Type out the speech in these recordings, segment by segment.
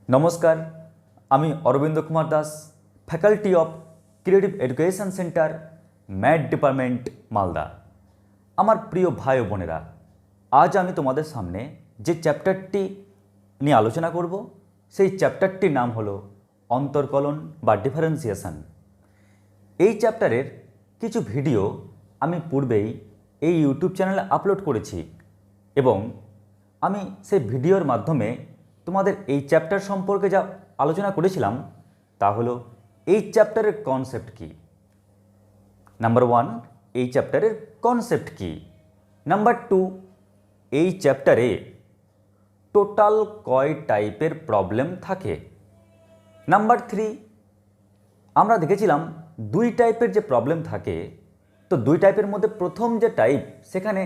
নমস্কার, আমি Arabinda Kumar Das, faculty of creative education centre, math department, Malda. আমার প্রিয় ভাই ও বোনেরা, আজ আমি তোমাদের সামনে যে চ্যাপ্টারটি নিয়ে আলোচনা করব সেই চ্যাপ্টারটির নাম হলো অন্তর্কলন বা ডিফারেন্সিয়েশন। এই চ্যাপ্টারের কিছু ভিডিও আমি পূর্বেই এই ইউটিউব চ্যানেলে আপলোড করেছি এবং আমি সেই ভিডিওর মাধ্যমে তোমাদের এই চ্যাপ্টার সম্পর্কে যা আলোচনা করেছিলাম তা হলো এই চ্যাপ্টারের কনসেপ্ট কী। নাম্বার 1, এই চ্যাপ্টারের কনসেপ্ট কী। নাম্বার 2, এই চ্যাপ্টারে টোটাল কয় টাইপের প্রবলেম থাকে। নাম্বার 3, আমরা দেখেছিলাম 2 টাইপের যে প্রবলেম থাকে, তো 2 টাইপের মধ্যে প্রথম যে টাইপ সেখানে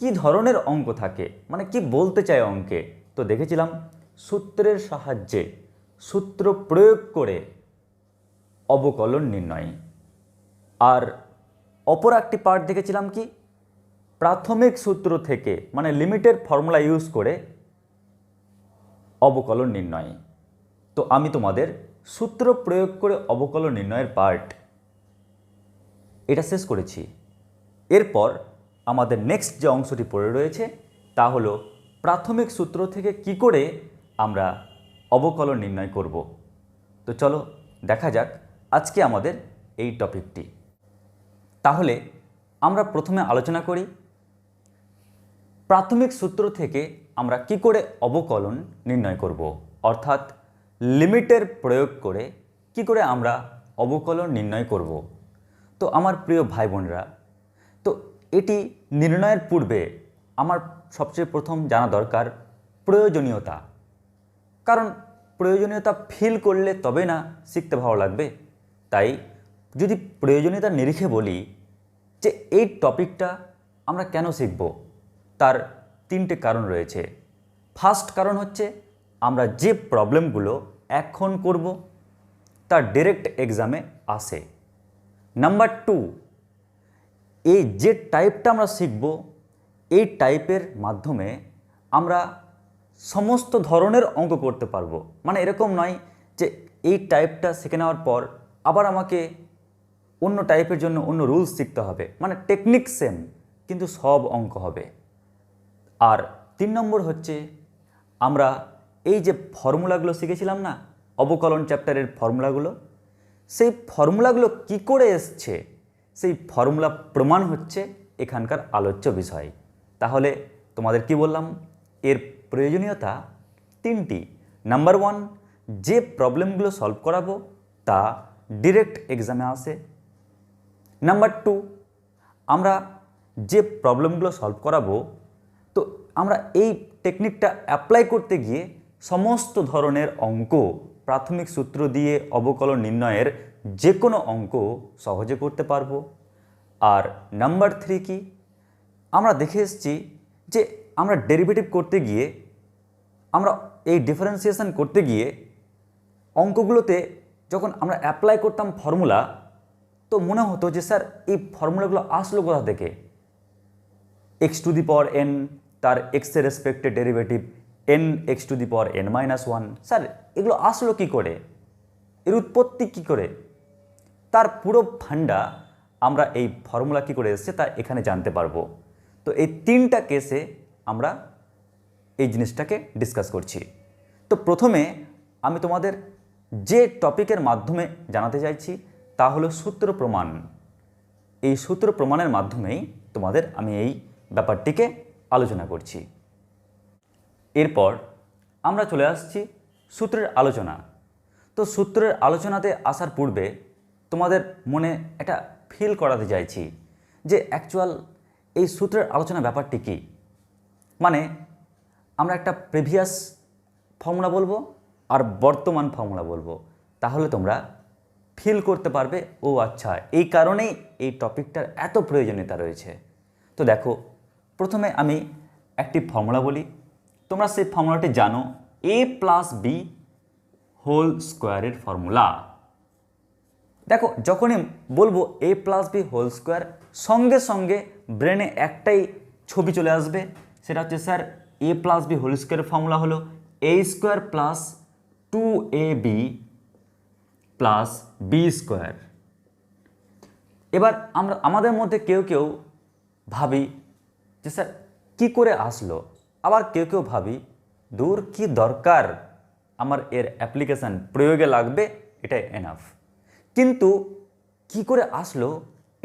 কি ধরনের অঙ্ক থাকে, মানে কি বলতে চায় অঙ্কে, তো দেখেছিলাম সূত্রের সাহায্যে সূত্র প্রয়োগ করে অবকলন নির্ণয়। আর অপর একটি পার্ট দেখেছিলাম কি প্রাথমিক সূত্র থেকে, মানে লিমিটের ফর্মুলা ইউজ করে অবকলন নির্ণয়। তো আমি তোমাদের সূত্র প্রয়োগ করে অবকলন নির্ণয়ের পার্ট এটা শেষ করেছি। এরপর আমাদের নেক্সট যে অংশটি পড়ে রয়েছে তা হলো প্রাথমিক সূত্র থেকে কি করে আমরা অবকলন নির্ণয় করব। তো চলো দেখা যাক আজকে আমাদের এই টপিকটি। তাহলে আমরা প্রথমে আলোচনা করি প্রাথমিক সূত্র থেকে আমরা কি করে অবকলন নির্ণয় করব, অর্থাৎ লিমিটের প্রয়োগ করে কি করে আমরা অবকলন নির্ণয় করব। তো আমার প্রিয় ভাই বোনেরা, তো এটি নির্ণয়ের পূর্বে আমার সবচেয়ে প্রথম জানা দরকার প্রয়োজনীয়তা। কারণ প্রয়োজনীয়তা ফিল করলে তবে না শিখতে ভালো লাগবে। তাই যদি প্রয়োজনীয়তার নিরিখে বলি যে এই টপিকটা আমরা কেন শিখব, তার 3টে কারণ রয়েছে। ফার্স্ট কারণ হচ্ছে আমরা যে প্রবলেমগুলো এখন করব তার ডাইরেক্ট এক্সামে আসে। নাম্বার 2, এই যে টাইপটা আমরা শিখব এই টাইপের মাধ্যমে আমরা সমস্ত ধরনের অঙ্ক করতে পারবো। মানে এরকম নয় যে এই টাইপটা শিখে নেওয়ার পর আবার আমাকে অন্য টাইপের জন্য অন্য রুলস শিখতে হবে, মানে টেকনিক সেম কিন্তু সব অঙ্ক হবে। আর 3 নম্বর হচ্ছে আমরা এই যে ফর্মুলাগুলো শিখেছিলাম না, অবকলন চ্যাপ্টারের ফর্মুলাগুলো, সেই ফর্মুলাগুলো কি করে এসছে সেই ফর্মুলা প্রমাণ হচ্ছে এখানকার আলোচ্য বিষয়। তাহলে তোমাদের কি বললাম, এর প্রয়োজনীয়তা 3টি। নাম্বার 1, যে প্রবলেমগুলো সলভ করাবো তা ডিরেক্ট এক্সামে আসে। নাম্বার 2, আমরা যে প্রবলেমগুলো সলভ করাবো তো আমরা এই টেকনিকটা অ্যাপ্লাই করতে গিয়ে সমস্ত ধরনের অঙ্ক, প্রাথমিক সূত্র দিয়ে অবকলন নির্ণয়ের যে কোনো অঙ্ক সহজে করতে পারবো। আর নাম্বার 3 কি, আমরা দেখে এসেছি যে আমরা ডেরিভেটিভ করতে গিয়ে, আমরা এই ডিফারেন্সিয়েশন করতে গিয়ে অঙ্কগুলোতে যখন আমরা অ্যাপ্লাই করতাম ফর্মুলা, তো মনে হতো যে স্যার এই ফর্মুলাগুলো আসলো কোথা থেকে। x⁴n, তার এক্সের রেসপেক্টে ডেরিভেটিভ n(x⁴n−1), স্যার এগুলো আসলো কি করে, এর উৎপত্তি কি করে, তার পুরো ফান্ডা আমরা এই ফর্মুলা কি করে এসেছে তা এখানে জানতে পারবো। তো এই 3টা কেসে আমরা এই জিনিসটাকে ডিসকাস করছি। তো প্রথমে আমি তোমাদের যে টপিকের মাধ্যমে জানাতে চাইছি তা হলো সূত্র প্রমাণ। এই সূত্র প্রমাণের মাধ্যমেই তোমাদের আমি এই ব্যাপারটিকে আলোচনা করছি। এরপর আমরা চলে আসছি সূত্রের আলোচনা। তো সূত্রের আলোচনাতে আসার পূর্বে তোমাদের মনে একটা ফিল করাতে চাইছি যে অ্যাকচুয়াল এই সূত্রের আলোচনা ব্যাপারটি কী। মানে আমরা একটা প্রিভিয়াস ফর্মুলা বলবো আর বর্তমান ফর্মুলা বলবো, তাহলে তোমরা ফিল করতে পারবে ও আচ্ছা এই কারণেই এই টপিকটার এত প্রয়োজনীয়তা রয়েছে। তো দেখো, প্রথমে আমি একটি ফর্মুলা বলি, তোমরা সেই ফর্মুলাটি জানো, a+b² ফর্মুলা। দেখো, যখনই বলবো a+b² সঙ্গে সঙ্গে ব্রেনে একটাই ছবি চলে আসবে, সেটা হচ্ছে স্যার a+b² ফর্মুলা হলো a² 2ab plus B square. এবার আমাদের মধ্যে কেউ কেউ ভাবি যে স্যার কী করে আসলো, আবার কেউ কেউ ভাবি দূর কি দরকার, আমার এর অ্যাপ্লিকেশান প্রয়োগে লাগবে, এটাই এনাফ। কিন্তু কি করে আসলো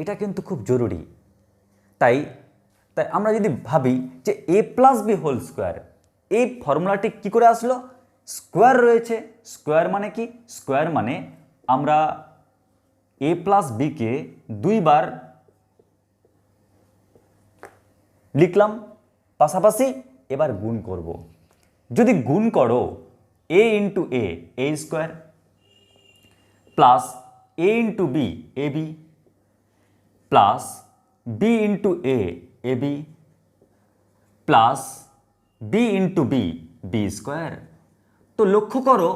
এটা কিন্তু খুব জরুরি। তাই আমরা যদি ভাবি যে এ প্লাস বি হোল স্কোয়ার, এই ফর্মুলাটি কি করে আসলো, স্কোয়ার রয়েছে। স্কোয়ার মানে কি, স্কোয়ার মানে আমরা এ প্লাস বিকে দুইবার লিখলাম পাশাপাশি, এবার গুণ করব। যদি গুণ করো A into A square plus A into B A B plus B into A B plus B into B square. তো লক্ষ্য করো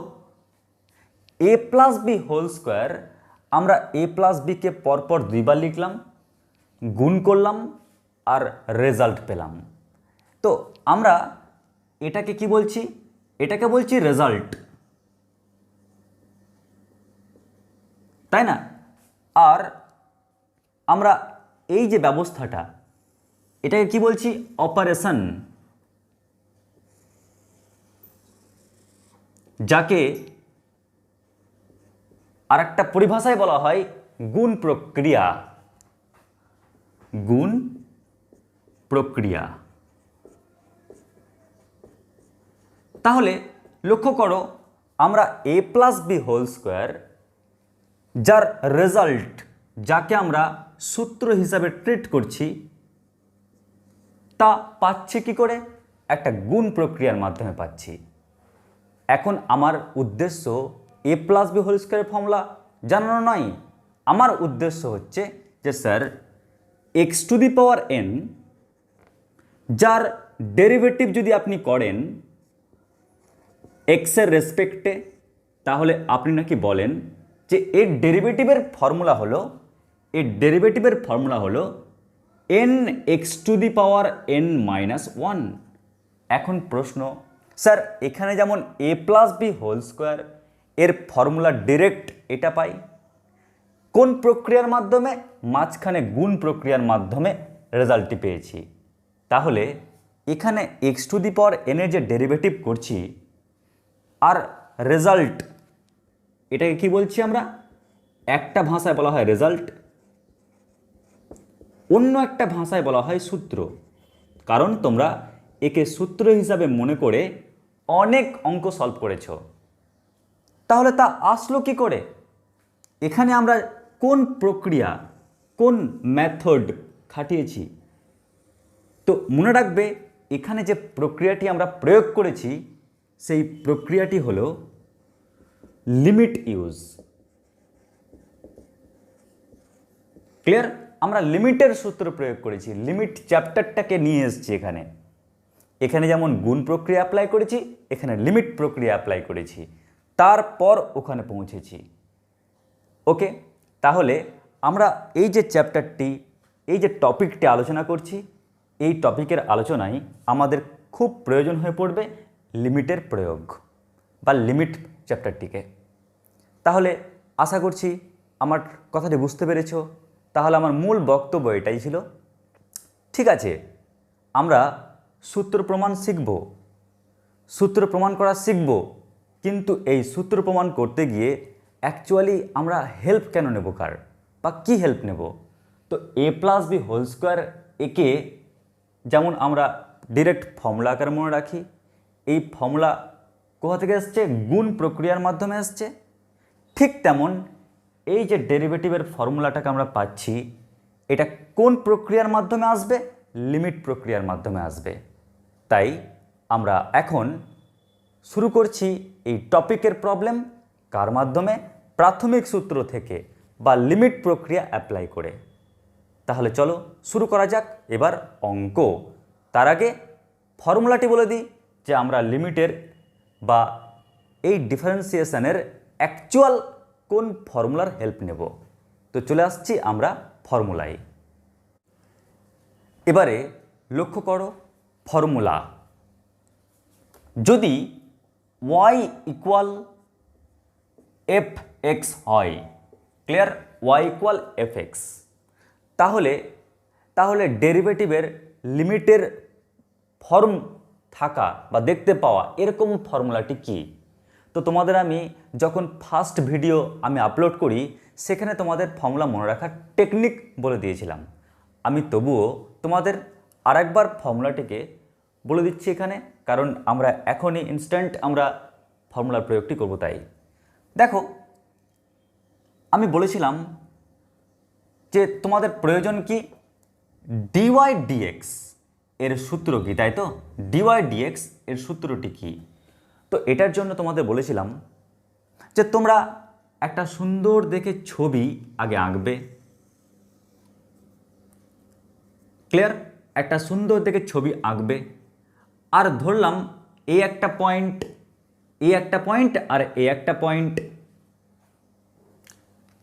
A plus B whole square, আমরা এ প্লাস বিকে পরপর দুইবার লিখলাম, গুণ করলাম আর রেজাল্ট পেলাম। তো আমরা এটাকে কি বলছি, এটাকে বলছি রেজাল্ট, তাই না? আর আমরা এই যে ব্যবস্থাটা, এটাকে কি বলছি, অপারেশন, যাকে আরেকটা পরিভাষায় বলা হয় গুণ প্রক্রিয়া। গুণ প্রক্রিয়া। তাহলে লক্ষ্য করো আমরা A plus B whole square, যার রেজাল্ট, যাকে আমরা সূত্র হিসাবে ট্রিট করছি, তা পাচ্ছি কি করে, একটা গুণ প্রক্রিয়ার মাধ্যমে পাচ্ছি। এখন আমার উদ্দেশ্য এ প্লাস বি হোল স্কোয়ারের ফর্মুলা জানানো নয়, আমার উদ্দেশ্য হচ্ছে যে sir x to the power N, যার ডেরিভেটিভ যদি আপনি করেন এক্সের রেসপেক্টে, তাহলে আপনি নাকি বলেন যে এর ডেরিভেটিভের ফর্মুলা হলো N X to the power n minus one. এখন প্রশ্ন, স্যার এখানে যেমন এ প্লাস বি হোল স্কোয়ার এর ফর্মুলা ডিরেক্ট এটা পাই, কোন প্রক্রিয়ার মাধ্যমে, মাঝখানে গুণ প্রক্রিয়ার মাধ্যমে রেজাল্টটি পেয়েছি। তাহলে এখানে এক্স টু দি পাওয়ার এনের যে ডেরিভেটিভ করছি আর রেজাল্ট, এটাকে কি বলছি আমরা, একটা ভাষায় বলা হয় রেজাল্ট, অন্য একটা ভাষায় বলা হয় সূত্র। কারণ তোমরা একে সূত্র হিসাবে মনে করে অনেক অঙ্ক সলভ করেছ। তাহলে তা আসলো কি করে, এখানে আমরা কোন প্রক্রিয়া, কোন মেথড খাটিয়েছি। তো মনে রাখবে এখানে যে প্রক্রিয়াটি আমরা প্রয়োগ করেছি সেই প্রক্রিয়াটি হলো লিমিট ইউজ। ক্লিয়ার? আমরা লিমিটের সূত্র প্রয়োগ করেছি, লিমিট চ্যাপ্টারটাকে নিয়ে এসেছি এখানে। এখানে যেমন গুণ প্রক্রিয়া অ্যাপ্লাই করেছি, এখানে লিমিট প্রক্রিয়া অ্যাপ্লাই করেছি, তারপর ওখানে পৌঁছেছি। ওকে, তাহলে আমরা এই যে চ্যাপ্টারটি, এই যে টপিকটি আলোচনা করছি, এই টপিকের আলোচনায় আমাদের খুব প্রয়োজন হয়ে পড়বে লিমিটের প্রয়োগ বা লিমিট চ্যাপ্টারটিকে। তাহলে আশা করছি আমার কথাটি বুঝতে পেরেছ। তাহলে আমার মূল বক্তব্য এটাই ছিল। ঠিক আছে, আমরা সূত্র প্রমাণ শিখব, সূত্র প্রমাণ করা শিখব, কিন্তু এই সূত্র প্রমাণ করতে গিয়ে অ্যাকচুয়ালি আমরা হেল্প কেন নেব, কার বা কী হেল্প নেব? তো এ প্লাস বি হোল স্কোয়ার একে যেমন আমরা ডিরেক্ট ফর্মুলা আকারে মনে রাখি, এই ফর্মুলা কোথা থেকে এসছে, গুণ প্রক্রিয়ার মাধ্যমে এসছে। ঠিক তেমন এই যে ডেরিভেটিভের ফর্মুলাটাকে আমরা পাচ্ছি, এটা কোন প্রক্রিয়ার মাধ্যমে আসবে, লিমিট প্রক্রিয়ার মাধ্যমে আসবে। তাই আমরা এখন শুরু করছি এই টপিকের প্রবলেম, কার মাধ্যমে, প্রাথমিক সূত্র থেকে বা লিমিট প্রক্রিয়া অ্যাপ্লাই করে। তাহলে চলো শুরু করা যাক এবার অঙ্ক। তার আগে ফর্মুলাটি বলে দিই যে আমরা লিমিটের বা এই ডিফারেন্সিয়েশনের অ্যাকচুয়াল কোন ফর্মুলার হেল্প নেব। তো চলে আসছি আমরা ফর্মুলায়। এবারে লক্ষ্য করো ফর্মুলা, যদি y ইকুয়াল এফ এক্স হয়। Clear? Y equal F X. তাহলে তাহলে ডেরিভেটিভের লিমিটের ফর্ম থাকা বা দেখতে পাওয়া এরকম ফর্মুলাটি কি? তো তোমাদের আমি যখন ফার্স্ট ভিডিও আমি আপলোড করি সেখানে তোমাদের ফর্মুলা মনে রাখার টেকনিক বলে দিয়েছিলাম। আমি তবুও তোমাদের আরেকবার ফর্মুলাটিকে বলে দিচ্ছি এখানে, কারণ আমরা এখনই ইনস্ট্যান্ট আমরা ফর্মুলার প্রয়োগটি করব। তাই দেখো, আমি বলেছিলাম যে তোমাদের প্রয়োজন কি ডিওয়াই ডিএক্স এর সূত্র কি, তাই তো? ডিওয়াই ডিএক্স এর সূত্রটি কি? তো এটার জন্য তোমাদের বলেছিলাম যে তোমরা একটা সুন্দর দেখে ছবি আগে আঁকবে। ক্লিয়ার? একটা সুন্দর দেখে ছবি আঁকবে, আর ধরলাম এ একটা পয়েন্ট, এ একটা পয়েন্ট আর এ একটা পয়েন্ট।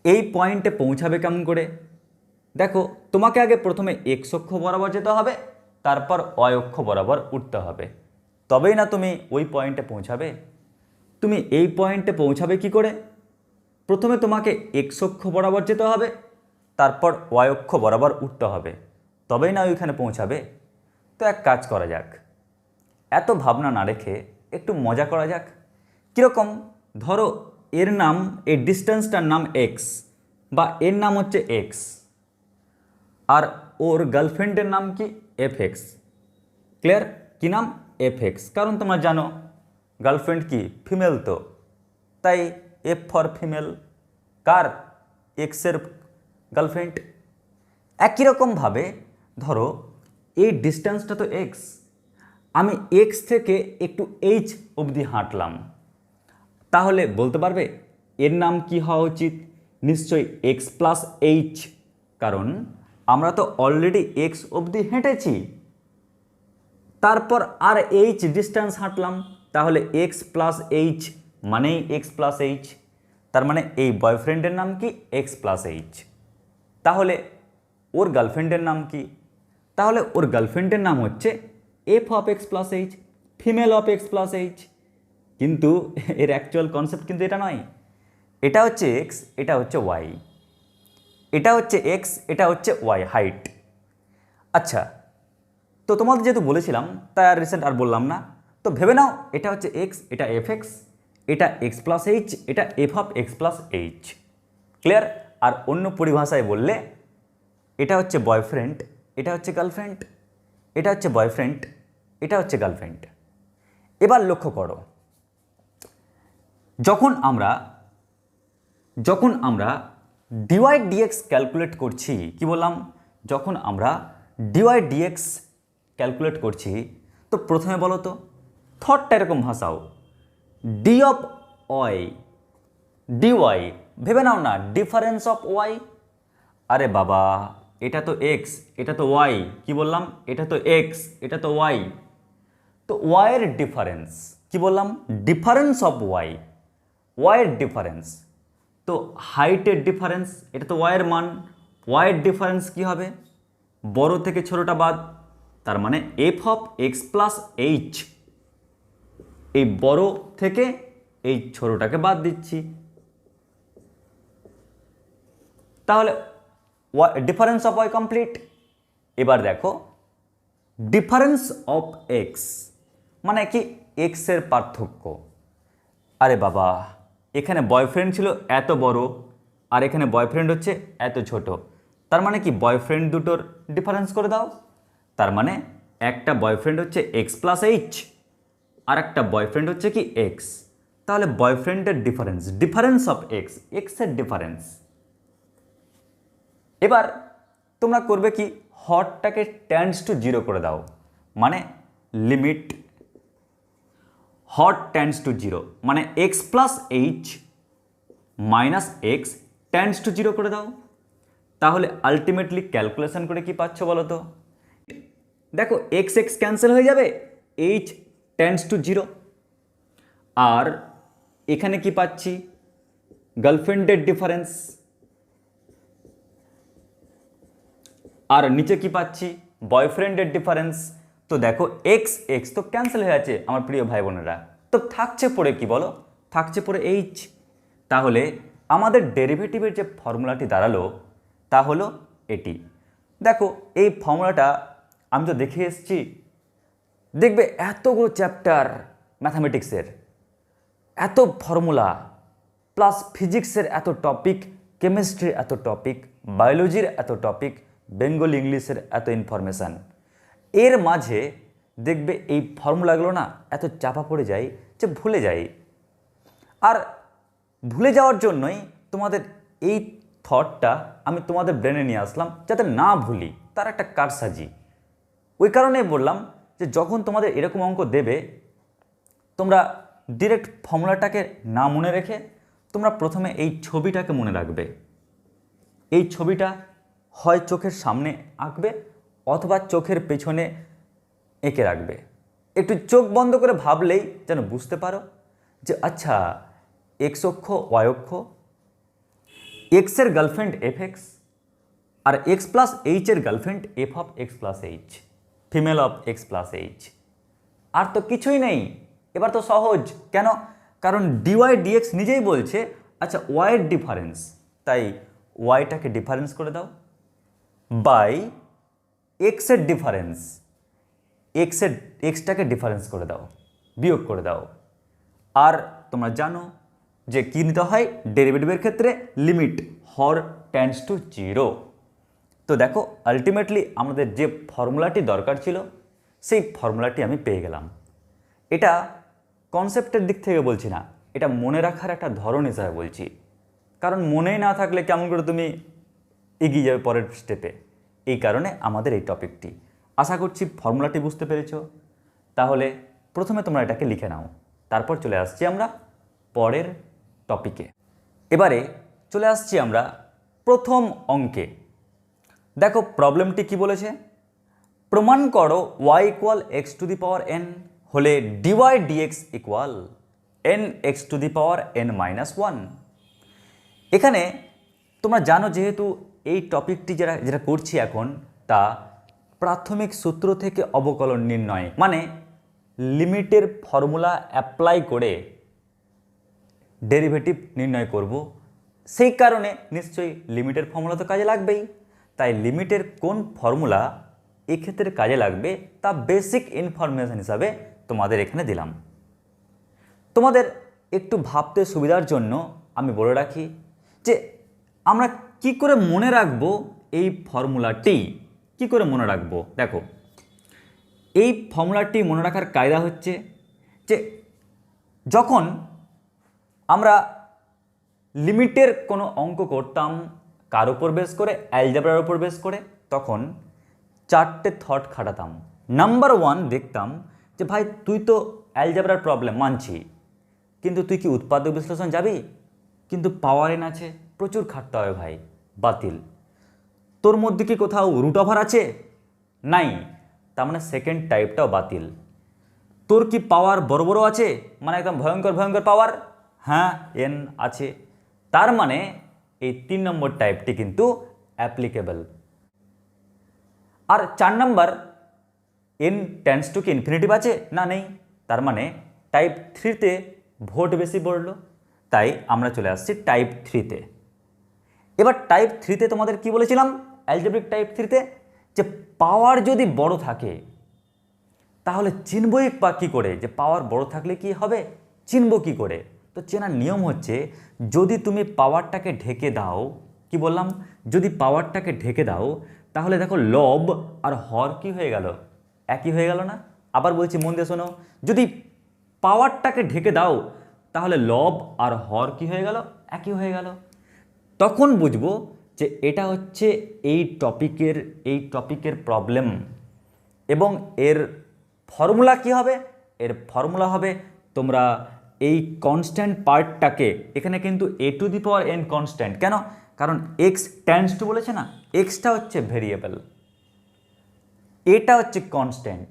এই পয়েন্টে পৌঁছাবে কেমন করে? দেখো, তোমাকে আগে প্রথমে এক্স অক্ষ বরাবর যেতে হবে, তারপর ওয়াই অক্ষ বরাবর উঠতে হবে, তবেই না তুমি ওই পয়েন্টে পৌঁছাবে। তুমি এই পয়েন্টে পৌঁছাবে কি করে? প্রথমে তোমাকে এক্স অক্ষ বরাবর যেতে হবে, তারপর ওয়াই অক্ষ বরাবর উঠতে হবে, তবেই না ওইখানে পৌঁছাবে। তো এক কাজ করা যাক, এত ভাবনা না রেখে একটু মজা করা যাক। কীরকম? ধরো এর নাম, এই ডিস্টেন্সটার নাম এক্স, বা এর নাম হচ্ছে এক্স, আর ওর গার্লফ্রেন্ডের নাম কি এফ এক্স। ক্লিয়ার? কী নাম? F x. কারণ তোমরা জানো গার্লফ্রেন্ড কি ফিমেল, তো তাই এফ ফর ফিমেল। কার? এক্সের গার্লফ্রেন্ড। একই রকমভাবে ধরো এই ডিস্টেন্সটা তো এক্স, আমি এক্স থেকে একটু এইচ অবধি হাঁটলাম, তাহলে বলতে পারবে এর নাম কি হওয়া উচিত? নিশ্চয়ই এক্স প্লাস এইচ, কারণ আমরা তো অলরেডি এক্স অবধি হেঁটেছি, তারপর আর এইচ ডিস্টেন্স হাঁটলাম, তাহলে এক্স প্লাস এইচ মানেই এক্স প্লাস এইচ। তার মানে এই বয়ফ্রেন্ডের নাম কি? X plus H. তাহলে ওর গার্লফ্রেন্ডের নাম কি? তাহলে ওর গার্লফ্রেন্ডের নাম হচ্ছে F of x plus h, female of x plus H. কিন্তু এর অ্যাকচুয়াল কনসেপ্ট কিন্তু এটা নয়। এটা হচ্ছে এক্স, এটা হচ্ছে ওয়াই, এটা হচ্ছে এক্স, এটা হচ্ছে ওয়াই, হাইট। আচ্ছা, তো তোমাদের যেহেতু বলেছিলাম তাই আর রিসেন্ট আর বললাম না, তো ভেবে নাও এটা হচ্ছে এক্স, এটা এফ এক্স, এটা এক্স প্লাস এইচ, এটা f of x plus h. Clear? আর অন্য পরিভাষায় বললে এটা হচ্ছে বয়ফ্রেন্ড, এটা হচ্ছে গার্লফ্রেন্ড, এটা হচ্ছে বয়ফ্রেন্ড, এটা হচ্ছে গার্লফ্রেন্ড। এবার লক্ষ্য করো, যখন আমরা ডিওয়াই ডিএক্স ক্যালকুলেট করছি, কি বললাম? যখন আমরা ডিওয়াই ডিএক্স ক্যালকুলেট করছি, তো প্রথমে বলো তো থটটা এরকম ভাষাও, ডি অফ ওয়াই ডিওয়াই, ভেবে নাও না ডিফারেন্স অফ ওয়াই। আরে বাবা, এটা তো এক্স, এটা তো ওয়াই, কি বললাম? এটা তো এক্স, এটা তো ওয়াই, তো ওয়াইয়ের ডিফারেন্স, কি বললাম? ডিফারেন্স অফ ওয়াই, ওয়াইয়ের ডিফারেন্স। তো হাইটের ডিফারেন্স, এটা তো ওয়াইয়ের মান, ওয়াইয়ের ডিফারেন্স কি হবে? বড় থেকে ছোটটা বাদ, তার মানে F of x plus H. এই বড় থেকে এই ছোটটাকে বাদ দিচ্ছি, তাহলে ডিফারেন্স অফ ওয়াই কমপ্লিট। এবার দেখো ডিফারেন্স অফ এক্স মানে কি? এক্সের পার্থক্য। আরে বাবা, এখানে বয়ফ্রেন্ড ছিল এত বড়, আর এখানে বয়ফ্রেন্ড হচ্ছে এত ছোট, তার মানে কি বয়ফ্রেন্ড দুটোর ডিফারেন্স করে দাও। তার মানে একটা বয়ফ্রেন্ড হচ্ছে এক্স প্লাস এইচ, আর একটা বয়ফ্রেন্ড হচ্ছে কি এক্স। তাহলে বয়ফ্রেন্ডের ডিফারেন্স, ডিফারেন্স অফ এক্স, এক্সের ডিফারেন্স। এবার তোমরা করবে কি? হরটাকে টেন্ডস টু জিরো করে দাও, মানে limit h tends to zero, মানে x plus h minus x tends to zero করে দাও। তাহলে আলটিমেটলি ক্যালকুলেশন করে কি পাচ্ছ বলো তো? দেখো এক্স এক্স ক্যান্সেল হয়ে যাবে, এইচ টেন্ডস টু জিরো, আর এখানে কি পাচ্ছি? গার্লফ্রেন্ডের ডিফারেন্স, আর নিচে কি পাচ্ছি? বয়ফ্রেন্ডের ডিফারেন্স। তো দেখো এক্স এক্স তো ক্যান্সেল হয়ে আছে আমার প্রিয় ভাই বোনেরা, তো থাকছে পড়ে কি বলো? থাকছে পড়ে এইচ। তাহলে আমাদের ডেরিভেটিভের যে ফর্মুলাটি দাঁড়ালো তা হলো এটি। দেখো এই ফর্মুলাটা আমি তো দেখে এসেছি, দেখবে এতগুলো চ্যাপ্টার ম্যাথামেটিক্সের, এত ফর্মুলা, প্লাস ফিজিক্সের এত টপিক, কেমিস্ট্রির এত টপিক, বায়োলজির এত টপিক, বেঙ্গলি ইংলিশের এত ইনফরমেশান, এর মাঝে দেখবে এই ফর্মুলাগুলো না এত চাপা পড়ে যায় যে ভুলে যাই। আর ভুলে যাওয়ার জন্যই তোমাদের এই থটটা আমি তোমাদের ব্রেনে নিয়ে আসলাম, যাতে না ভুলি, তার একটা কারসাজি। ওই কারণেই বললাম যে যখন তোমাদের এরকম অঙ্ক দেবে, তোমরা ডিরেক্ট ফর্মুলাটাকে না মনে রেখে তোমরা প্রথমে এই ছবিটাকে মনে রাখবে। এই ছবিটা হয় চোখের সামনে আঁকবে অথবা চোখের পেছনে এঁকে রাখবে। একটু চোখ বন্ধ করে ভাবলেই যেন বুঝতে পারো যে আচ্ছা, এক্স অক্ষ ওয়াই অক্ষ, এক্সের গার্লফ্রেন্ড এফ এক্স, আর এক্স প্লাস এইচের girlfriend f of x plus h, female of x plus h. আর তো কিছুই নেই, এবার তো সহজ। কেন? কারণ ডিওয়াই ডিএক্স নিজেই বলছে আচ্ছা ওয়াইয়ের ডিফারেন্স, তাই ওয়াইটাকে ডিফারেন্স করে দাও বাই এক্সের ডিফারেন্স, এক্সটাকে ডিফারেন্স করে দাও, বিয়োগ করে দাও। আর তোমরা জানো যে কী নিতে হয় ডেরিভেটিভের ক্ষেত্রে, লিমিট হর টেন্ডস টু 0। তো দেখো আলটিমেটলি আমাদের যে ফর্মুলাটি দরকার ছিল সেই ফর্মুলাটি আমি পেয়ে গেলাম। এটা কনসেপ্টের দিক থেকে বলছি না, এটা মনে রাখার একটা ধরন হিসাবে বলছি। কারণ মনেই না থাকলে কেমন করে তুমি এগিয়ে যাবে পরের স্টেপে, এই কারণে আমাদের এই টপিকটি। আশা করছি ফর্মুলাটি বুঝতে পেরেছ। তাহলে প্রথমে তোমরা এটাকে লিখে নাও, তারপর চলে আসছি আমরা পরের টপিকে। এবারে চলে আসছি আমরা প্রথম অঙ্কে। দেখো প্রবলেমটি কি বলেছে, প্রমাণ করো y equal x to the power n হলে DY DX equal N X to the power n minus 1। এখানে তোমরা জানো যেহেতু এই টপিকটি যেটা করছি এখন তা প্রাথমিক সূত্র থেকে অবকলন নির্ণয়, মানে লিমিটের ফর্মুলা অ্যাপ্লাই করে ডেরিভেটিভ নির্ণয় করব। সেই কারণে নিশ্চয়ই লিমিটের ফর্মুলা তো কাজে লাগবেই। তাই লিমিটের কোন ফর্মুলা এক্ষেত্রে কাজে লাগবে তা বেসিক ইনফরমেশন হিসাবে তোমাদের এখানে দিলাম। তোমাদের একটু ভাবতে সুবিধার জন্য আমি বলে রাখি যে আমরা কি করে মনে রাখব এই ফর্মুলাটি, কি করে মনে রাখব। দেখো এই ফর্মুলাটি মনে রাখার কায়দা হচ্ছে যে যখন আমরা লিমিটের কোনো অঙ্ক করতাম কার উপর বেস করে, অ্যালজেব্রার উপর বেস করে, তখন চারটে থট খাটাতাম। নাম্বার 1 দেখতাম যে ভাই তুই তো অ্যালজেব্রার প্রবলেম মানছি, কিন্তু তুই কি উৎপাদক বিশ্লেষণ যাবি? কিন্তু পাওয়ার এন আছে, প্রচুর খাটতে হবে ভাই, বাতিল। তোর মধ্যে কি কোথাও রুট ওভার আছে? নাই, তার মানে সেকেন্ড টাইপটাও বাতিল। তোর কি পাওয়ার বড় বড় আছে, মানে একদম ভয়ঙ্কর ভয়ঙ্কর পাওয়ার? হ্যাঁ এন আছে, তার মানে এই 3 নম্বর টাইপটি কিন্তু অ্যাপ্লিকেবল। আর 4 নম্বর এন টেন্ডস টু কি ইনফিনিটিভ আছে? না নেই, তার মানে টাইপ 3তে ভোট বেশি পড়লো, তাই আমরা চলে আসছি টাইপ 3তে। এবার টাইপ 3তে তোমাদের কি বলেছিলাম অ্যালজেব্রিক টাইপ 3তে, যে পাওয়ার যদি বড় থাকে তাহলে চিনবই বা কী করে, যে পাওয়ার বড় থাকলে কি হবে, চিনব কি করে? তো চেনার নিয়ম হচ্ছে যদি তুমি পাওয়ারটাকে ঢেকে দাও, কি বললাম, যদি পাওয়ারটাকে ঢেকে দাও তাহলে দেখো লব আর হর কি হয়ে গেল, একই হয়ে গেল না? আবার বলছি মন দিয়ে শোনো, যদি পাওয়ারটাকে ঢেকে দাও তাহলে লব আর হর কি হয়ে গেল, একই হয়ে গেল। তখন বুঝবো যে এটা হচ্ছে এই টপিকের প্রবলেম। এবং এর ফর্মুলা কি হবে? এর ফর্মুলা হবে, তোমরা এই কনস্ট্যান্ট পার্টটাকে, এখানে কিন্তু a to the power n constant, কেন? কারণ এক্স টেন্ডস টু বলেছে না, এক্সটা হচ্ছে ভেরিয়েবল, এটা হচ্ছে কনস্ট্যান্ট।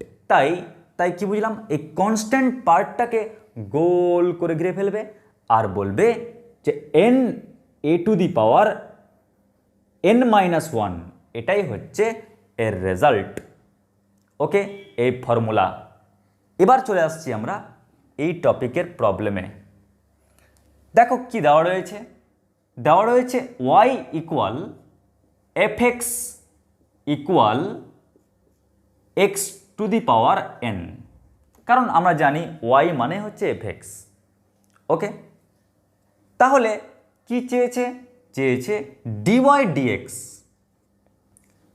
তাই কি বুঝলাম, এই কনস্ট্যান্ট পার্টটাকে গোল করে ঘিরে ফেলবে আর বলবে যে N A to the power n minus 1, এটাই হচ্ছে এর রেজাল্ট। ওকে, এই ফর্মুলা। এবার চলে আসছি আমরা এই টপিকের প্রবলেমে। দেখো কি দেওয়া রয়েছে, দেওয়া রয়েছে y equal F x equal x to the power n, কারণ আমরা জানি ওয়াই মানে হচ্ছে এফ এক্স। ওকে, তাহলে কি চেয়েছে, চেয়েছে ডিওয়াই ডিএক্স।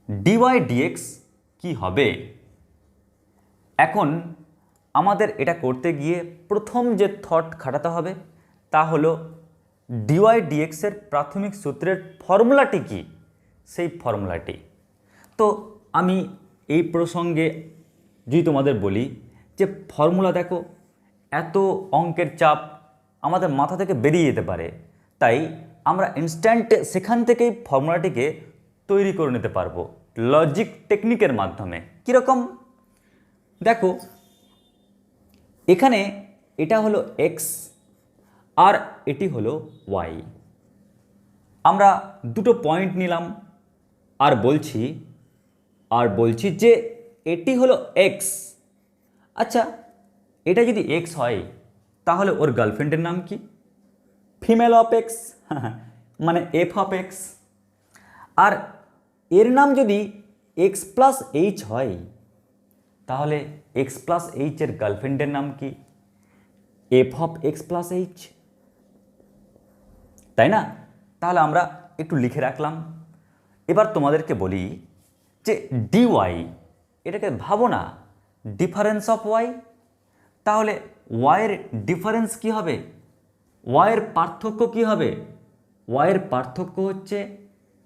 ডিওয়াই ডিএক্স কি হবে? এখন আমাদের এটা করতে গিয়ে প্রথম যে থট খাটাতে হবে তা হলো ডিওয়াই ডিএক্সের প্রাথমিক সূত্রের ফর্মুলাটি কি, সেই ফর্মুলাটি। তো আমি এই প্রসঙ্গে যদি তোমাদের বলি যে ফর্মুলা দেখো, এত অঙ্কের চাপ আমাদের মাথা থেকে বেরিয়ে যেতে পারে, তাই আমরা ইনস্ট্যান্ট সেখান থেকেই ফর্মুলাটিকে তৈরি করে নিতে পারবো লজিক টেকনিকের মাধ্যমে। কীরকম দেখো, এখানে এটা হলো এক্স আর এটি হলো ওয়াই। আমরা দুটো পয়েন্ট নিলাম আর বলছি যে এটি হলো এক্স। আচ্ছা, এটা যদি এক্স হয় তাহলে ওর গার্লফ্রেন্ডের নাম কি? ফিমেল অফ এক্স, মানে এফ অফ এক্স। আর এর নাম যদি এক্স প্লাস এইচ হয় তাহলে এক্স প্লাস এইচের গার্লফ্রেন্ডের নাম কি? F of x plus H, তাই না? তাহলে আমরা একটু লিখে রাখলাম। এবার তোমাদেরকে বলি যে ডিওয়াই, এটাকে ভাবো না ডিফারেন্স অফ ওয়াই। তাহলে ওয়াইয়ের ডিফারেন্স কি হবে? ওয়াইয়ের পার্থক্য কি হবে? ওয়াইয়ের পার্থক্য হচ্ছে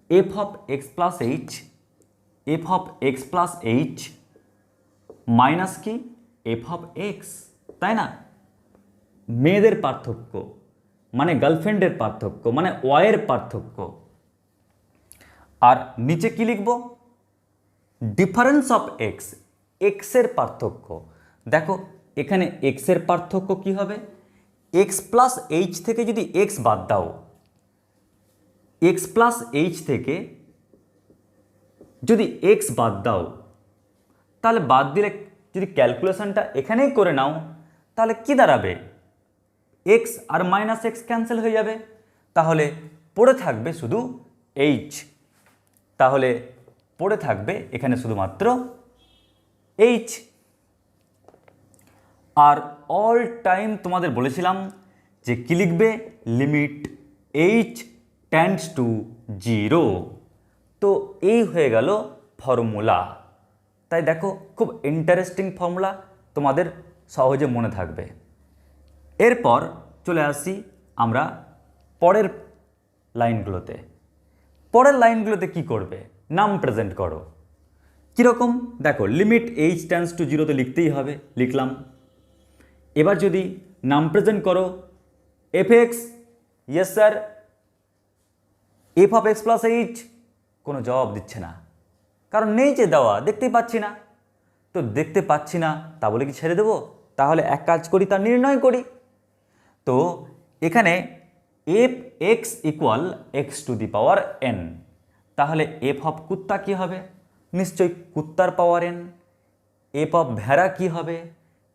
F of x plus H, F of x plus h minus কি এফ অফ এক্স, তাই না? মেয়েদের পার্থক্য মানে গার্লফ্রেন্ডের পার্থক্য, মানে ওয়াইয়ের পার্থক্য। আর নিচে কি লিখব? ডিফারেন্স অফ এক্স, এক্সের পার্থক্য। দেখো এখানে এক্সের পার্থক্য কি হবে? এক্স প্লাস এইচ থেকে যদি এক্স বাদ দাও, এক্স প্লাস এইচ থেকে যদি এক্স বাদ দাও, তাহলে বাদ দিলে যদি ক্যালকুলেশনটা এখানেই করে নাও তাহলে কি দাঁড়াবে? এক্স আর মাইনাস এক্স ক্যান্সেল হয়ে যাবে, তাহলে পড়ে থাকবে শুধু এইচ। তাহলে পড়ে থাকবে এখানে শুধুমাত্র এইচ। আর অল টাইম তোমাদের বলেছিলাম যে কি লিখবে? Limit h tends to 0। তো এই হয়ে গেল ফর্মুলা। তাই দেখো খুব ইন্টারেস্টিং ফর্মুলা, তোমাদের সহজে মনে থাকবে। এরপর চলে আসি আমরা পরের লাইনগুলোতে। পরের লাইনগুলোতে কি করবে? নাম প্রেজেন্ট করো। কীরকম দেখো, লিমিট এইচ টেন্ডস টু 0 তো লিখতেই হবে, লিখলাম। এবার যদি নাম প্রেজেন্ট করো F x, yes sir, F of x plus H, কোনো জবাব দিচ্ছে না, কারণ নেই যে দেওয়া, দেখতেই পাচ্ছি না। তো দেখতে পাচ্ছি না তা বলে কি ছেড়ে দেবো? তাহলে এক কাজ করি, তা নির্ণয় করি। তো এখানে F x equal x to the power N, তাহলে এফ অফ কুত্তা কি হবে? নিশ্চয়ই কুত্তার পাওয়ার এন। এফ অফ ভেড়া কি হবে?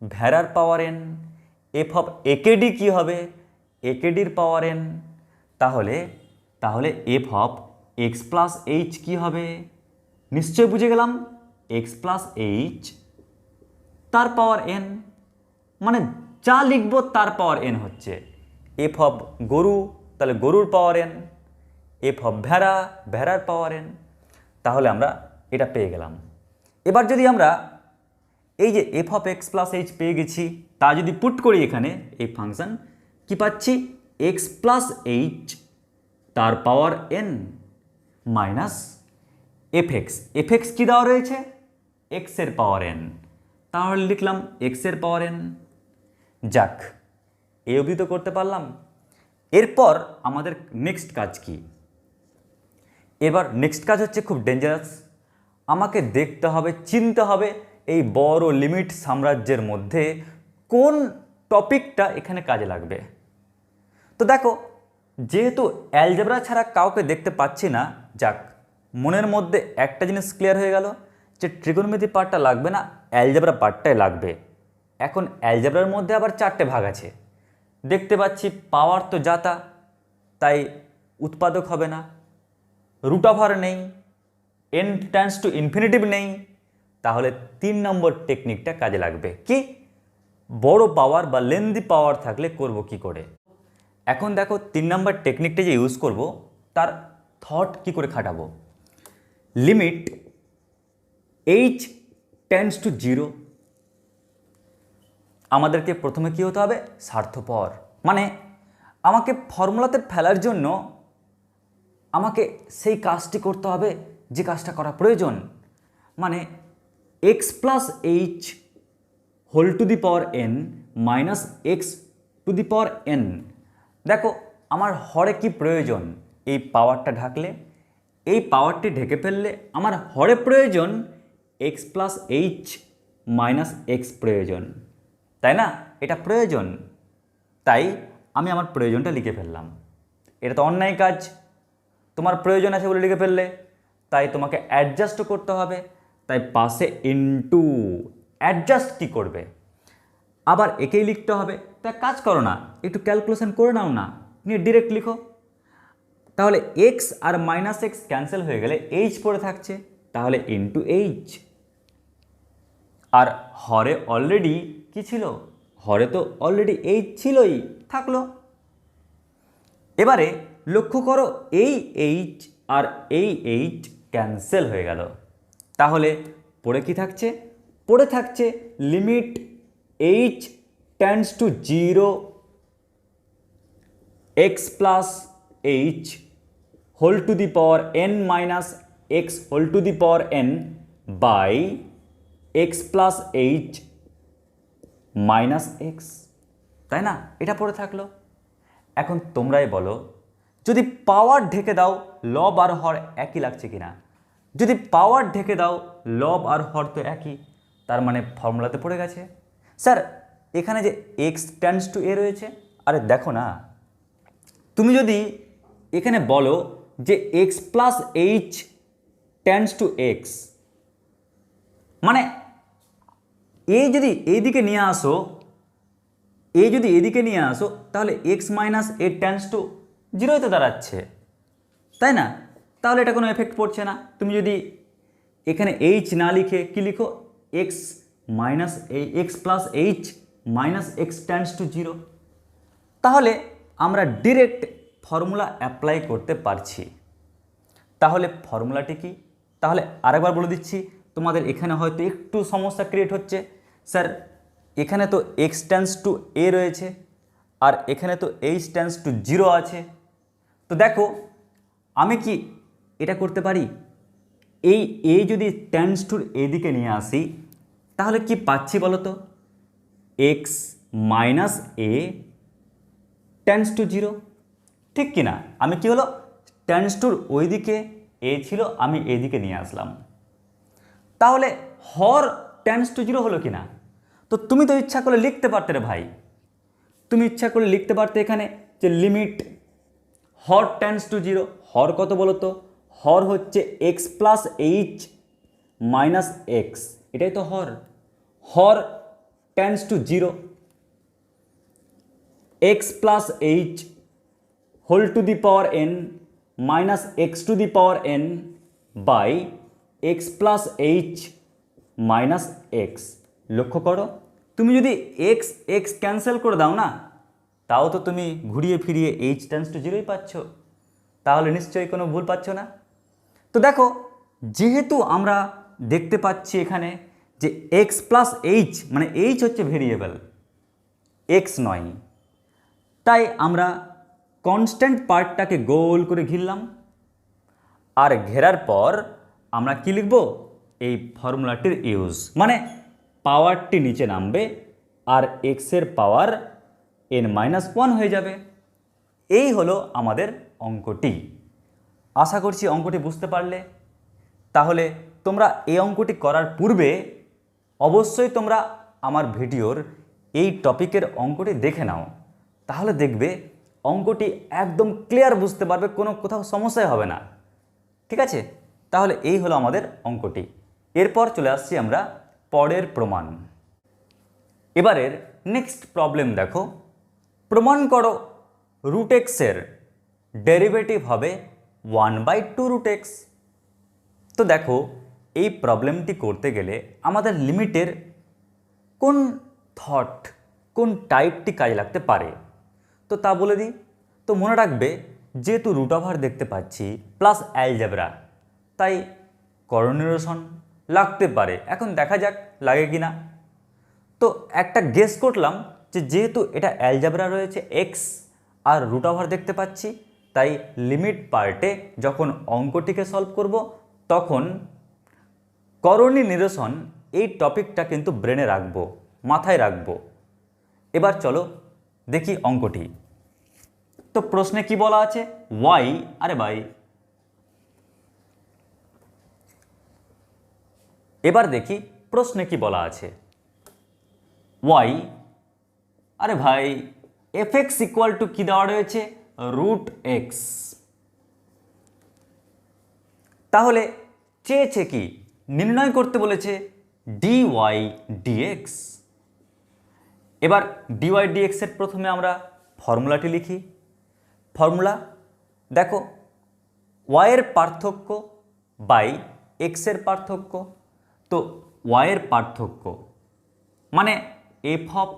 ভেড়ার পাওয়ার এন। এফ অফ একেডি কি হবে? একেডির পাওয়ার এন। তাহলে f of x plus h কি হবে? নিশ্চয় বুঝে গেলাম, এক্স প্লাস এইচ তার পাওয়ার এন, মানে যা লিখব তার পাওয়ার এন হচ্ছে। এফ অফ গরু, তাহলে গরুর পাওয়ার এন। এফ অফ ভেড়া, ভেড়ার পাওয়ার এন। তাহলে আমরা এটা পেয়ে গেলাম। এবার যদি আমরা এই যে F of x plus H পেয়ে গেছি, তা যদি পুট করি এখানে এই ফাংশন, কি পাচ্ছি? এক্স প্লাস এইচ তার power n minus f x. F x কী দেওয়া রয়েছে? এক্সের পাওয়ার এন, তাহলে লিখলাম এক্সের পাওয়ার এন। যাক, এই অবধি তো করতে পারলাম। এরপর আমাদের নেক্সট কাজ কি? এবার নেক্সট কাজ হচ্ছে খুব ডেঞ্জারাস। আমাকে দেখতে হবে, চিনতে হবে এই বড় লিমিট সাম্রাজ্যের মধ্যে কোন টপিকটা এখানে কাজে লাগবে। তো দেখো, যেহেতু অ্যালজেব্রা ছাড়া কাউকে দেখতে পাচ্ছি না, যাক, মনের মধ্যে একটা জিনিস ক্লিয়ার হয়ে গেল যে ট্রিগোনোমেট্রি পার্টটা লাগবে না, অ্যালজেব্রা পার্টটাই লাগবে। এখন অ্যালজেব্রার মধ্যে আবার 4টে ভাগ আছে, দেখতে পাচ্ছি পাওয়ার তো যাতা, তাই উৎপাদক হবে না, রুট ওভার নেই, n টেন্ডস টু ইনফিনিটিভ নেই। তাহলে 3 নম্বর টেকনিকটা কাজে লাগবে। কি? বড় পাওয়ার বা লেন্দি পাওয়ার থাকলে করব কি করে। এখন দেখো 3 নম্বর টেকনিকটা যে ইউজ করব তার থট কি করে খাটাবো। Limit h tends to 0। আমাদেরকে প্রথমে কি হতে হবে? স্বার্থপর, মানে আমাকে ফর্মুলাতে ফেলার জন্য আমাকে সেই কাজটি করতে হবে যে কাজটা করা প্রয়োজন। মানে x plus h whole to the power n minus x to the power n। দেখো আমার হরে কি প্রয়োজন? এই পাওয়ারটা ঢাকলে, এই পাওয়ারটি ঢেকে ফেললে আমার হরে প্রয়োজন x plus h minus x প্রয়োজন, তাই না? এটা প্রয়োজন, তাই আমি আমার প্রয়োজনটা লিখে ফেললাম। এটা তো অন্যায় কাজ। তোমার প্রয়োজন আছে বলে লিখে ফেললে, তাই তোমাকে অ্যাডজাস্টও করতে হবে, তাই পাশে ইনটু। অ্যাডজাস্ট কি করবে? আবার একেই লিখতে হবে। তা কাজ করো না, একটু ক্যালকুলেশন করে নাও না, নিয়ে ডিরেক্ট লিখো। তাহলে এক্স আর মাইনাস এক্স ক্যান্সেল হয়ে গেলে এইচ পড়ে থাকছে, তাহলে ইনটু এইচ। আর হরে অলরেডি কি ছিল? হরে তো অলরেডি এইচ ছিলই, থাকলো। এবারে লক্ষ্য করো এই এইচ আর এই এইচ ক্যান্সেল হয়ে গেল, তাহলে পড়ে কি থাকছে? পড়ে থাকছে limit h tends to 0 x plus h whole to the power n minus x whole to the power n by x plus h minus x, তাই না? এটা পড়ে থাকলো। এখন তোমরাই বলো, যদি পাওয়ার ঢেকে দাও লব আর হর একই লাগছে কিনা? যদি পাওয়ার ঢেকে দাও লব আর হর তো একই, তার মানে ফর্মুলাতে পড়ে গেছে। স্যার এখানে যে এক্স টেন্ডস টু এ রয়েছে, আরে দেখো না, তুমি যদি এখানে বলো যে x plus H tends two x, মানে এ যদি এইদিকে নিয়ে আসো, এ যদি এদিকে নিয়ে আসো, তাহলে x minus A tends to 0 তো দাঁড়াচ্ছে, তাই না? তাহলে এটা কোনো এফেক্ট পড়ছে না। তুমি যদি এখানে এইচ না লিখে কি লিখো? X minus x plus h minus x tends to 0, তাহলে আমরা ডিরেক্ট ফর্মুলা অ্যাপ্লাই করতে পারছি। তাহলে ফর্মুলাটি কি? তাহলে আরেকবার বলে দিচ্ছি, তোমাদের এখানে হয়তো একটু সমস্যা ক্রিয়েট হচ্ছে। স্যার এখানে তো এক্স টেন্ডস টু এ রয়েছে, আর এখানে তো এইচ টেন্ডস টু 0 আছে। তো দেখো আমি কি এটা করতে পারি? এই এ যদি টেন্ডস টুর এদিকে নিয়ে আসি, তাহলে কি পাচ্ছি বলো তো? X minus A tends to 0, ঠিক কি না? আমি কি হলো, টেন্ডস টুর ওইদিকে এ ছিল, আমি এদিকে নিয়ে আসলাম, তাহলে হর টেন্ডস টু 0 হলো কি না? তো তুমি তো ইচ্ছা করলে লিখতে পারতে রে ভাই, তুমি ইচ্ছা করলে লিখতে পারতে এখানে যে লিমিট হর টেন্ডস টু 0। হর কত বলো তো? হর হচ্ছে x plus h minus x, এটাই তো হর। হর tends to 0 x plus h whole to the power n minus x to the power n by x plus h minus x. লক্ষ্য করো, তুমি যদি এক্স এক্স ক্যান্সেল করে দাও না, তাও তো তুমি ঘুরিয়ে ফিরিয়ে এইচ টেন্ডস টু 0ই পাচ্ছ, তাহলে নিশ্চয়ই কোনো ভুল পাচ্ছ না। তো দেখো, যেহেতু আমরা দেখতে পাচ্ছি এখানে যে এক্স প্লাস এইচ, মানে এইচ হচ্ছে ভেরিয়েবল, এক্স নয়, তাই আমরা কনস্ট্যান্ট পার্টটাকে গোল করে ঘিরলাম, আর ঘেরার পর আমরা কি লিখব? এই ফর্মুলাটির ইউজ, মানে পাওয়ারটি নিচে নামবে আর এক্সের পাওয়ার n-1 হয়ে যাবে। এই হলো আমাদের অঙ্কটি। আশা করছি অঙ্কটি বুঝতে পারলে। তাহলে তোমরা এই অঙ্কটি করার পূর্বে অবশ্যই তোমরা আমার ভিডিওর এই টপিকের অঙ্কটি দেখে নাও, তাহলে দেখবে অঙ্কটি একদম ক্লিয়ার বুঝতে পারবে, কোনো কোথাও সমস্যাই হবে না। ঠিক আছে? তাহলে এই হলো আমাদের অঙ্কটি। এরপর চলে আসছি আমরা পরের প্রমাণ। এবারের নেক্সট প্রবলেম দেখো। প্রমাণ করো রুট এক্সের ডেরিভেটিভ হবে 1/2 রুট এক্স। তো দেখো এই প্রবলেমটি করতে গেলে আমাদের লিমিটের কোন থট কোন টাইপটি কাজে লাগতে পারে তো তা বলে দিই। তো মনে রাখবে যেহেতু রুট ওভার দেখতে পাচ্ছি প্লাস অ্যালজেব্রা, তাই করোনিরেশন লাগতে পারে। এখন দেখা যাক লাগে কি না। তো একটা গেস করলাম যে যেহেতু এটা অ্যালজেব্রা রয়েছে এক্স আর রুট ওভার দেখতে পাচ্ছি, তাই লিমিট পার্টে যখন অঙ্কটিকে সলভ করব তখন করণী নিরসন এই টপিকটা কিন্তু ব্রেনে রাখবো, মাথায় রাখবো। এবার চলো দেখি অঙ্কটি। তো প্রশ্নে কি বলা আছে, ওয়াই, আরে ভাই এবার দেখি প্রশ্নে কি বলা আছে। ওয়াই, আরে ভাই এফ এক্স ইকুয়াল টু কি দেওয়া রয়েছে, রুট এক্স। তাহলে চেয়েছে কি, নির্ণয় করতে বলেছে ডিওয়াই ডিএক্স। এবার ডিওয়াই ডিএক্স এর প্রথমে আমরা ফর্মুলাটি লিখি। ফর্মুলা দেখো, ওয়াইয়ের পার্থক্য বাই এক্সের পার্থক্য। তো ওয়াইয়ের পার্থক্য মানে F of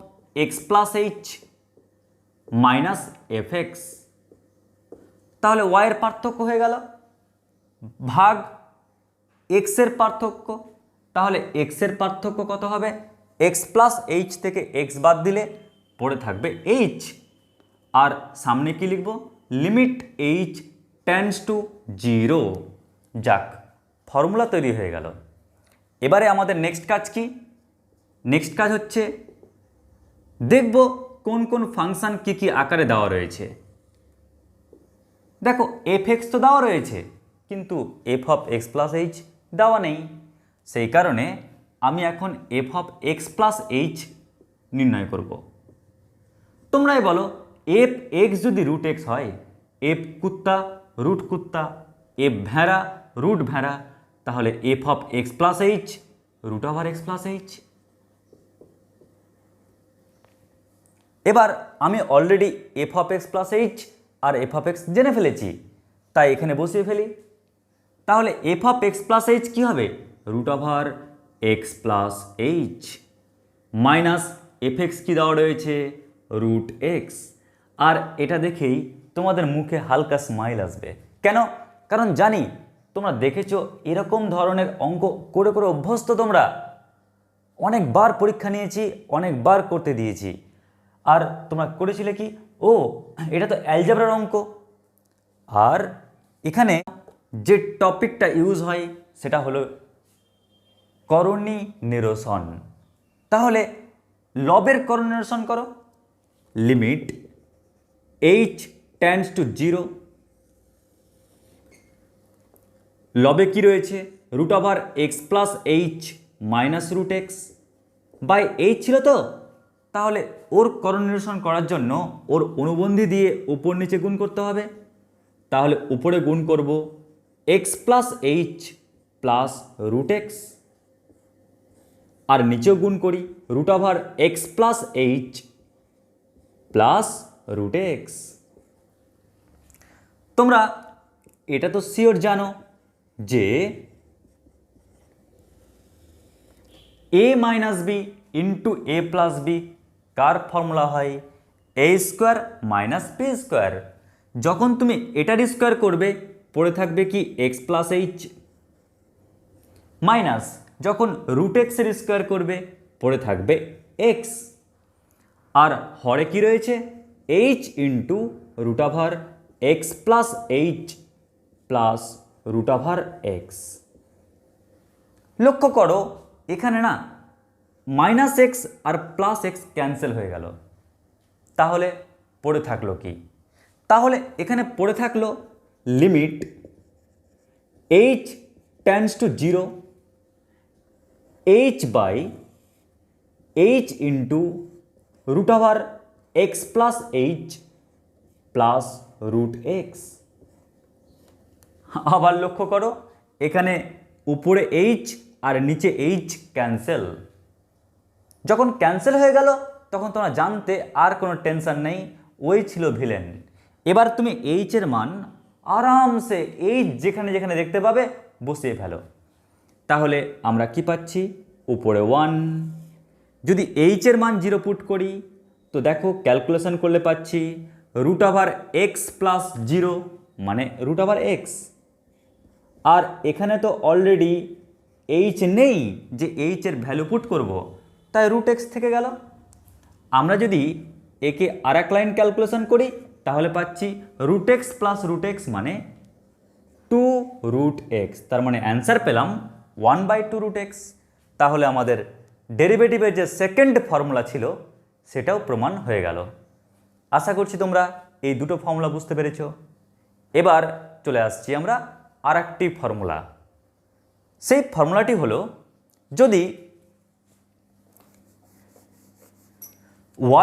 x plus h minus f X. তাহলে ওয়াইয়ের পার্থক্য হয়ে গেল ভাগ এক্সের পার্থক্য। তাহলে এক্সের পার্থক্য কত হবে, এক্স প্লাস এইচ থেকে এক্স বাদ দিলে পড়ে থাকবে এইচ। আর সামনে কি লিখব, লিমিট এইচ টেন্ডস টু 0। যাক, ফর্মুলা তৈরি হয়ে গেল। এবারে আমাদের নেক্সট কাজ কি, নেক্সট কাজ হচ্ছে দেখব কোন কোন ফাংশন কি কি আকারে দেওয়া রয়েছে। দেখো এফ এক্স তো দেওয়া রয়েছে, কিন্তু f of x plus h দেওয়া নেই। সেই কারণে আমি এখন f of x plus h নির্ণয় করব। তোমরাই বলো, এফ এক্স যদি রুট এক্স হয়, এফ কুত্তা রুট কুত্তা, এফ ভেড়া রুট ভেড়া, তাহলে f of x plus h root over x plus h. এবার আমি already f of x plus h আর এফ অফ এক্স জেনে ফেলেছি, তাই এখানে বসিয়ে ফেলি। তাহলে f of x plus h কী হবে, root over x plus h minus f x কী দেওয়া রয়েছে, রুট এক্স। আর এটা দেখেই তোমাদের মুখে হালকা স্মাইল আসবে। কেন, কারণ জানি তোমরা দেখেছো এরকম ধরনের অঙ্ক করে করে অভ্যস্ত। তোমরা অনেকবার পরীক্ষা নিয়েছি, অনেকবার করতে দিয়েছি। আর তোমরা করেছিলে কি, ও এটা তো অ্যালজেব্রার অঙ্ক। আর এখানে যে টপিকটা ইউজ হয় সেটা হলো করণী নিরসন। তাহলে লবের করণী নিরসন করো। লিমিট এইচ টেন্ডস টু 0, লবে কি রয়েছে, root over x plus h minus root x by h ছিল। তো তাহলে ওর করণী নিরসন করার জন্য ওর অনুবন্ধী দিয়ে উপর নিচে গুণ করতে হবে। তাহলে উপরে গুণ করব x plus h plus root x, আর নিচেও গুণ করি root over x plus h plus root x. তোমরা এটা তো শিওর জানো যে a minus b into a plus b কার ফর্মুলা হয়, a square minus b square. যখন তুমি এটার স্কোয়ার করবে পড়ে থাকবে কি এক্স প্লাস এইচ, মাইনাস যখন রুট এক্সের স্কোয়ার করবে পড়ে থাকবে এক্স। আর হরে কি রয়েছে, h into root over x plus h plus root over x. লক্ষ্য করো এখানে না মাইনাস এক্স আর প্লাস এক্স ক্যান্সেল হয়ে গেল। তাহলে পড়ে থাকলো কি, তাহলে এখানে পড়ে থাকলো limit h tends to 0 h by h into root over x plus h plus root x. আবার লক্ষ্য করো এখানে উপরে এইচ আর নিচে এইচ ক্যান্সেল। যখন ক্যান্সেল হয়ে গেল তখন তোমরা জানতে আর কোনো টেনশন নেই, ওই ছিল ভিলেন। এবার তুমি এইচের মান আরামসে এইচ যেখানে যেখানে দেখতে পাবে বসিয়ে ফেলো। তাহলে আমরা কি পাচ্ছি, উপরে 1। যদি এইচের মান 0 পুট করি তো দেখো ক্যালকুলেশন করলে পাচ্ছি √x+0 মানে √x। আর এখানে তো অলরেডি এইচ নেই যে এইচের ভ্যালু পুট করব, তাই √x থেকে গেল। আমরা যদি একে আর এক লাইন ক্যালকুলেশন করি তাহলে পাচ্ছি √x+√x মানে 2√x। তার মানে অ্যান্সার পেলাম 1/2√x। তাহলে আমাদের ডেরিভেটিভের যে সেকেন্ড ফর্মুলা ছিল সেটাও প্রমাণ হয়ে গেল। আশা করছি তোমরা এই দুটো ফর্মুলা বুঝতে পেরেছ। এবার চলে আসছি আমরা আর একটি ফর্মুলা। সেই ফর্মুলাটি হলো, যদি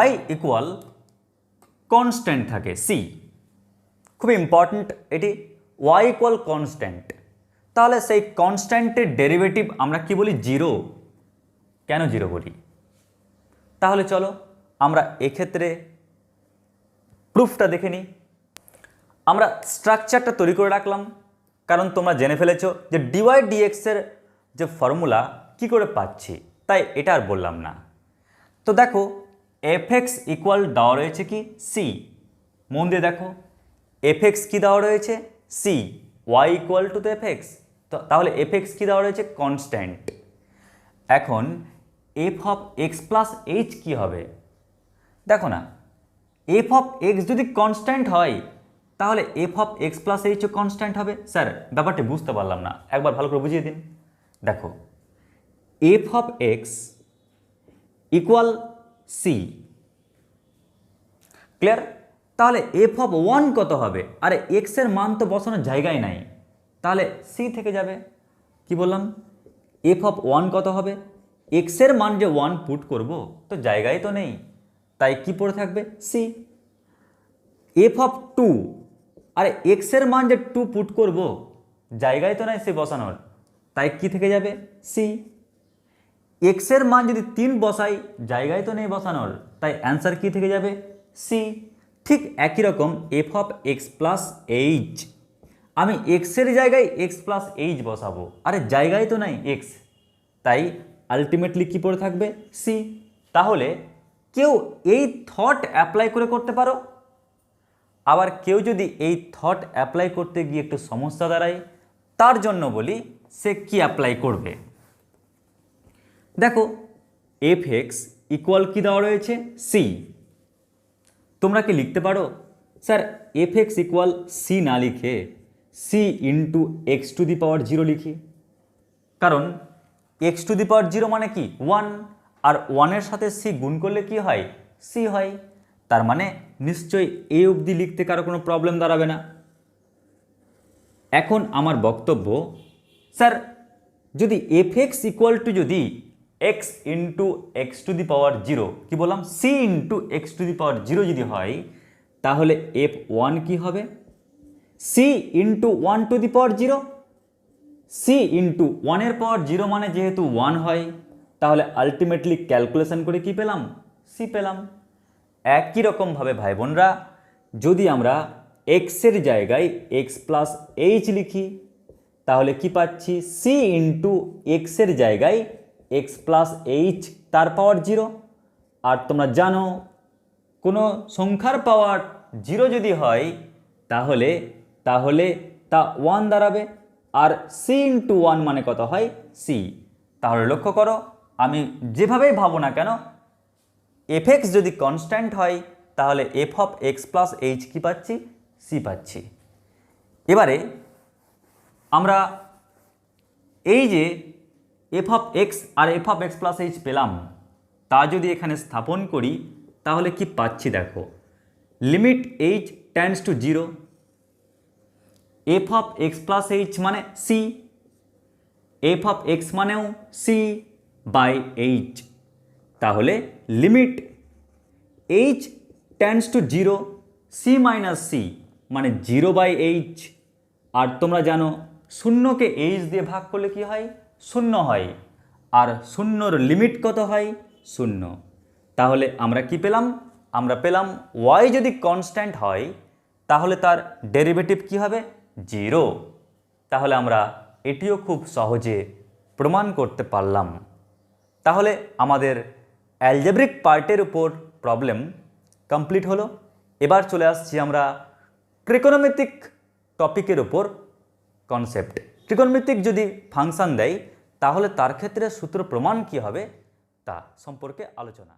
y ইকুয়াল কনস্ট্যান্ট থাকে c, খুব ইম্পর্ট্যান্ট এটি, y ইকুয়াল কনস্ট্যান্ট, তাহলে সেই কনস্ট্যান্টের ডেরিভেটিভ আমরা কি বলি, 0। কেন 0 বলি? তাহলে চলো আমরা এক্ষেত্রে প্রুফটা দেখে নিই। আমরা স্ট্রাকচারটা তৈরি করে রাখলাম, কারণ তোমরা জেনে ফেলেছো যে dy dx এর যে ফর্মুলা কি করে পাচ্ছি, তাই এটা আর বললাম না। তো দেখো fx ইকুয়াল দেওয়া রয়েছে কি c, মন দিয়ে দেখো fx কি দেওয়া রয়েছে c, y equal to fx, তো তাহলে fx কি দেওয়া রয়েছে, কনস্ট্যান্ট। এখন f of x plus h কী হবে? দেখো না, f অফ x যদি কনস্ট্যান্ট হয় তাহলে f of x plus HO constant হবে। স্যার ব্যাপারটি বুঝতে পারলাম না, একবার ভালো করে বুঝিয়ে দিন। দেখো f of x equal c, clear? তাহলে f অফ 1 কত হবে? আরে x এর মান তো বসানোর জায়গায় নাই, তাহলে c থেকে যাবে। কি বললাম, f অফ 1 কত হবে? x এর মান যে 1 পুট করব তো জায়গায় তো নেই, তাই কি পড়ে থাকবে, c। f অফ 2, আরে x এর মান যে 2 পুট করব জায়গায় তো নাই সে বসানোর, তাই কি থেকে যাবে, c। x এর মান যদি 3 বসাই জায়গায় তো নেই বসানোর, তাই অ্যান্সার কি থেকে যাবে, c। ঠিক একই রকম f of x plus H, আমি x এর জায়গায় x প্লাস এইচ বসাবো, আরে জায়গায় তো নাই x, তাই আলটিমেটলি কি পড়ে থাকবে, c। তাহলে কেউ এই থট অ্যাপ্লাই করে করতে পারো, আবার কেউ যদি এই থট অ্যাপ্লাই করতে গিয়ে একটু সমস্যা দাঁড়ায়, তার জন্য বলি সে কি অ্যাপ্লাই করবে। দেখো fx ইকুয়াল কি দেওয়া রয়েছে, c। তোমরা কি লিখতে পারো, স্যার fx ইকুয়াল c না লিখে c into x to the power 0 লিখি? কারণ x টু দি পাওয়ার 0 মানে কি, 1, আর 1-এর সাথে c গুণ করলে কি হয়, c হয়। তার মানে নিশ্চয়ই এই অবধি লিখতে কারো কোনো প্রবলেম দাঁড়াবে না। এখন আমার বক্তব্য, স্যার যদি fx ইকুয়াল টু যদি x into x to the power 0, কি বললাম, c into x to the power 0 যদি হয়, তাহলে f1 কি হবে, c into 1 to the power 0। c into 1-এর পাওয়ার 0 মানে যেহেতু 1 হয়, তাহলে আলটিমেটলি ক্যালকুলেশন করে কি পেলাম, c পেলাম। একই রকমভাবে ভাই বোনরা, যদি আমরা x এর জায়গায় x প্লাস এইচ লিখি তাহলে কি পাচ্ছি, c ইন্টু এক্স এর জায়গায় x প্লাস এইচ তার পাওয়ার 0। আর তোমরা জানো কোনো সংখ্যার পাওয়ার 0 যদি হয় তাহলে তা 1 দাঁড়াবে, আর c ইন্টু 1 মানে কত হয়, c। তাহলে লক্ষ্য করো, আমি যেভাবেই ভাবো না কেন, fx যদি কনস্ট্যান্ট হয় তাহলে f of x plus h কি পাচ্ছি, c পাচ্ছি। এবারে আমরা এই যে f অফ x আর f of x plus h পেলাম, তা যদি এখানে স্থাপন করি তাহলে কি পাচ্ছি, দেখো limit h tends to 0, f of x plus H মানে c, f অফ x মানেও c বাই এইচ। তাহলে limit h tends to 0, c minus c মানে 0 বাই এইচ। আর তোমরা জানো শূন্যকে h দিয়ে ভাগ করলে কি হয়, 0 হয়, আর শূন্যর লিমিট কত হয়, 0। তাহলে আমরা কি পেলাম, আমরা পেলাম ওয়াই যদি কনস্ট্যান্ট হয় তাহলে তার ডেরিভেটিভ কি হবে? 0। তাহলে আমরা এটিও খুব সহজে প্রমাণ করতে পারলাম। তাহলে আমাদের অ্যালজেব্রিক পার্টের উপর প্রবলেম কমপ্লিট হলো। এবার চলে আসছি আমরা ট্রিকোনোমেট্রিক টপিকের উপর কনসেপ্ট। ট্রিকোনোমেট্রিক যদি ফাংশন দেয় তাহলে তার ক্ষেত্রে সূত্র প্রমাণ কি হবে তা সম্পর্কে আলোচনা।